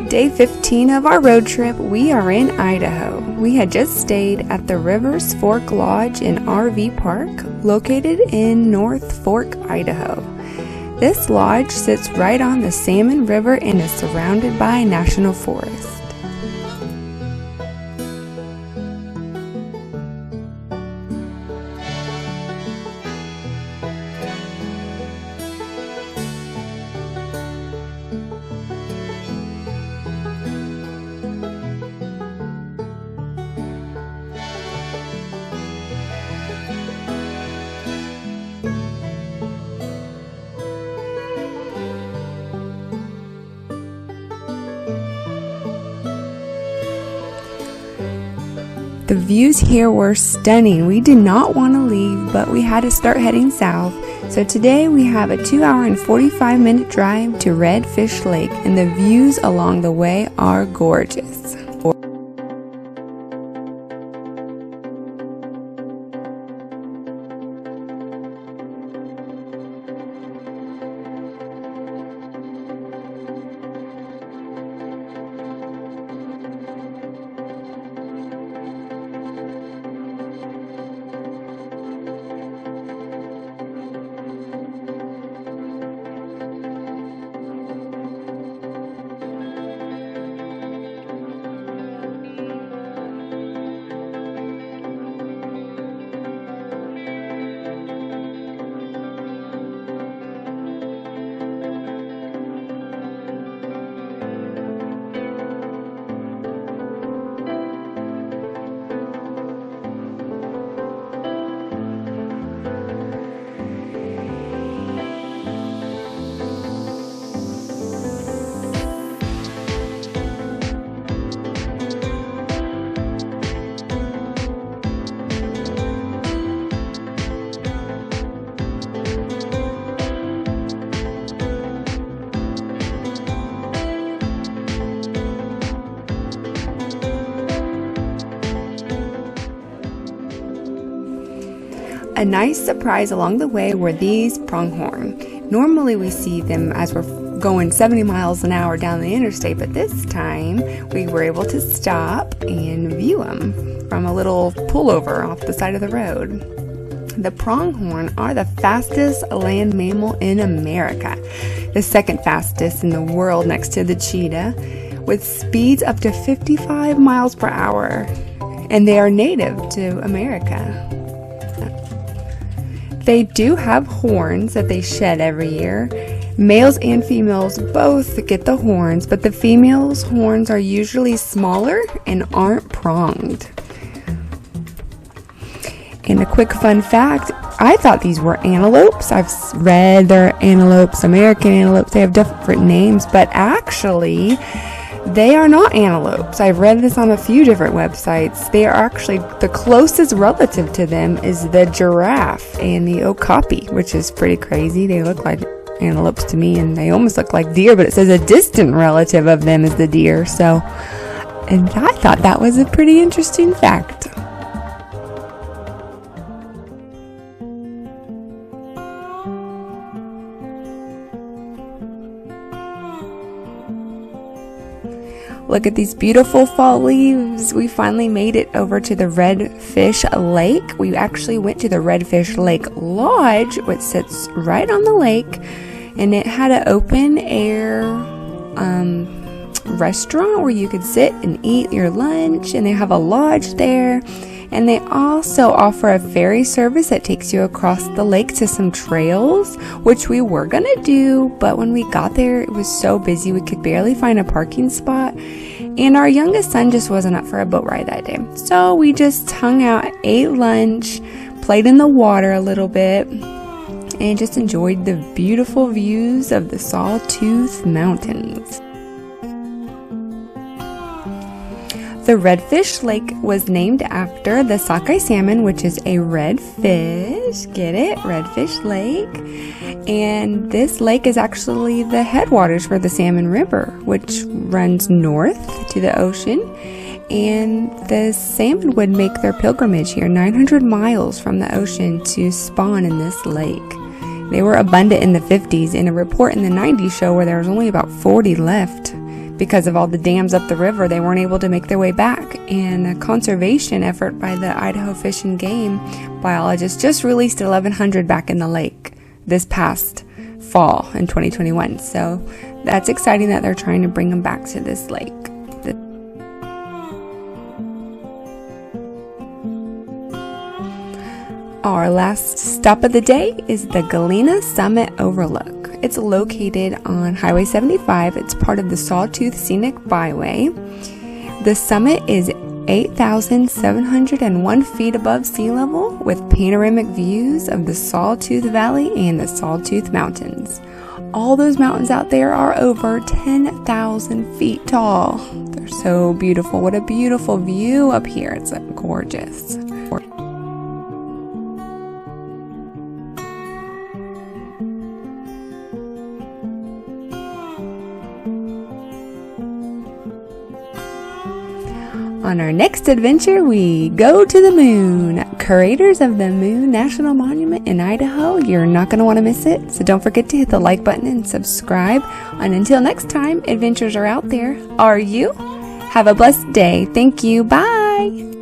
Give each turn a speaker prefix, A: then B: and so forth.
A: Day 15 of our road trip, we are in Idaho. We had just stayed at the Rivers Fork Lodge and RV Park, located in North Fork, Idaho. This lodge sits right on the Salmon River and is surrounded by a national forest. The views here were stunning. We did not want to leave, but we had to start heading south. So today we have a 2-hour and 45-minute drive to Redfish Lake, and the views along the way are gorgeous. A nice surprise along the way were these pronghorn. Normally we see them as we're going 70 miles an hour down the interstate, but this time we were able to stop and view them from a little pullover off the side of the road. The pronghorn are the fastest land mammal in America, the second fastest in the world next to the cheetah, with speeds up to 55 miles per hour, and they are native to America. They do have horns that they shed every year. Males and females both get the horns, but the females' horns are usually smaller and aren't pronged. And a quick fun fact, I thought these were antelopes. I've read they're antelopes, American antelopes, they have different names, but actually they are not antelopes. I've read this on a few different websites. They are actually, the closest relative to them is the giraffe and the okapi, which is pretty crazy. They look like antelopes to me, and they almost look like deer, but it says a distant relative of them is the deer. So, and I thought that was a pretty interesting fact. Look at these beautiful fall leaves. We finally made it over to the Redfish Lake. We actually went to the Redfish Lake Lodge, which sits right on the lake, and it had an open air restaurant where you could sit and eat your lunch, and they have a lodge there. And they also offer a ferry service that takes you across the lake to some trails, which we were gonna do, but when we got there, it was so busy we could barely find a parking spot. And our youngest son just wasn't up for a boat ride that day. So we just hung out, ate lunch, played in the water a little bit, and just enjoyed the beautiful views of the Sawtooth Mountains. The Redfish Lake was named after the sockeye salmon, which is a red fish. Get it? Redfish Lake. And this lake is actually the headwaters for the Salmon River, which runs north to the ocean. And the salmon would make their pilgrimage here 900 miles from the ocean to spawn in this lake. They were abundant in the 50s, and a report in the 90s show where there was only about 40 left because of all the dams up the river, they weren't able to make their way back. And a conservation effort by the Idaho Fish and Game biologists just released 1,100 back in the lake this past fall in 2021. So that's exciting that they're trying to bring them back to this lake. Our last stop of the day is the Galena Summit Overlook. It's located on Highway 75. It's part of the Sawtooth Scenic Byway. The summit is 8,701 feet above sea level with panoramic views of the Sawtooth Valley and the Sawtooth Mountains. All those mountains out there are over 10,000 feet tall. They're so beautiful. What a beautiful view up here. It's gorgeous. On our next adventure, we go to the moon. Creators of the Moon National Monument in Idaho. You're not going to want to miss it. So don't forget to hit the like button and subscribe. And until next time, adventures are out there. Are you? Have a blessed day. Thank you. Bye.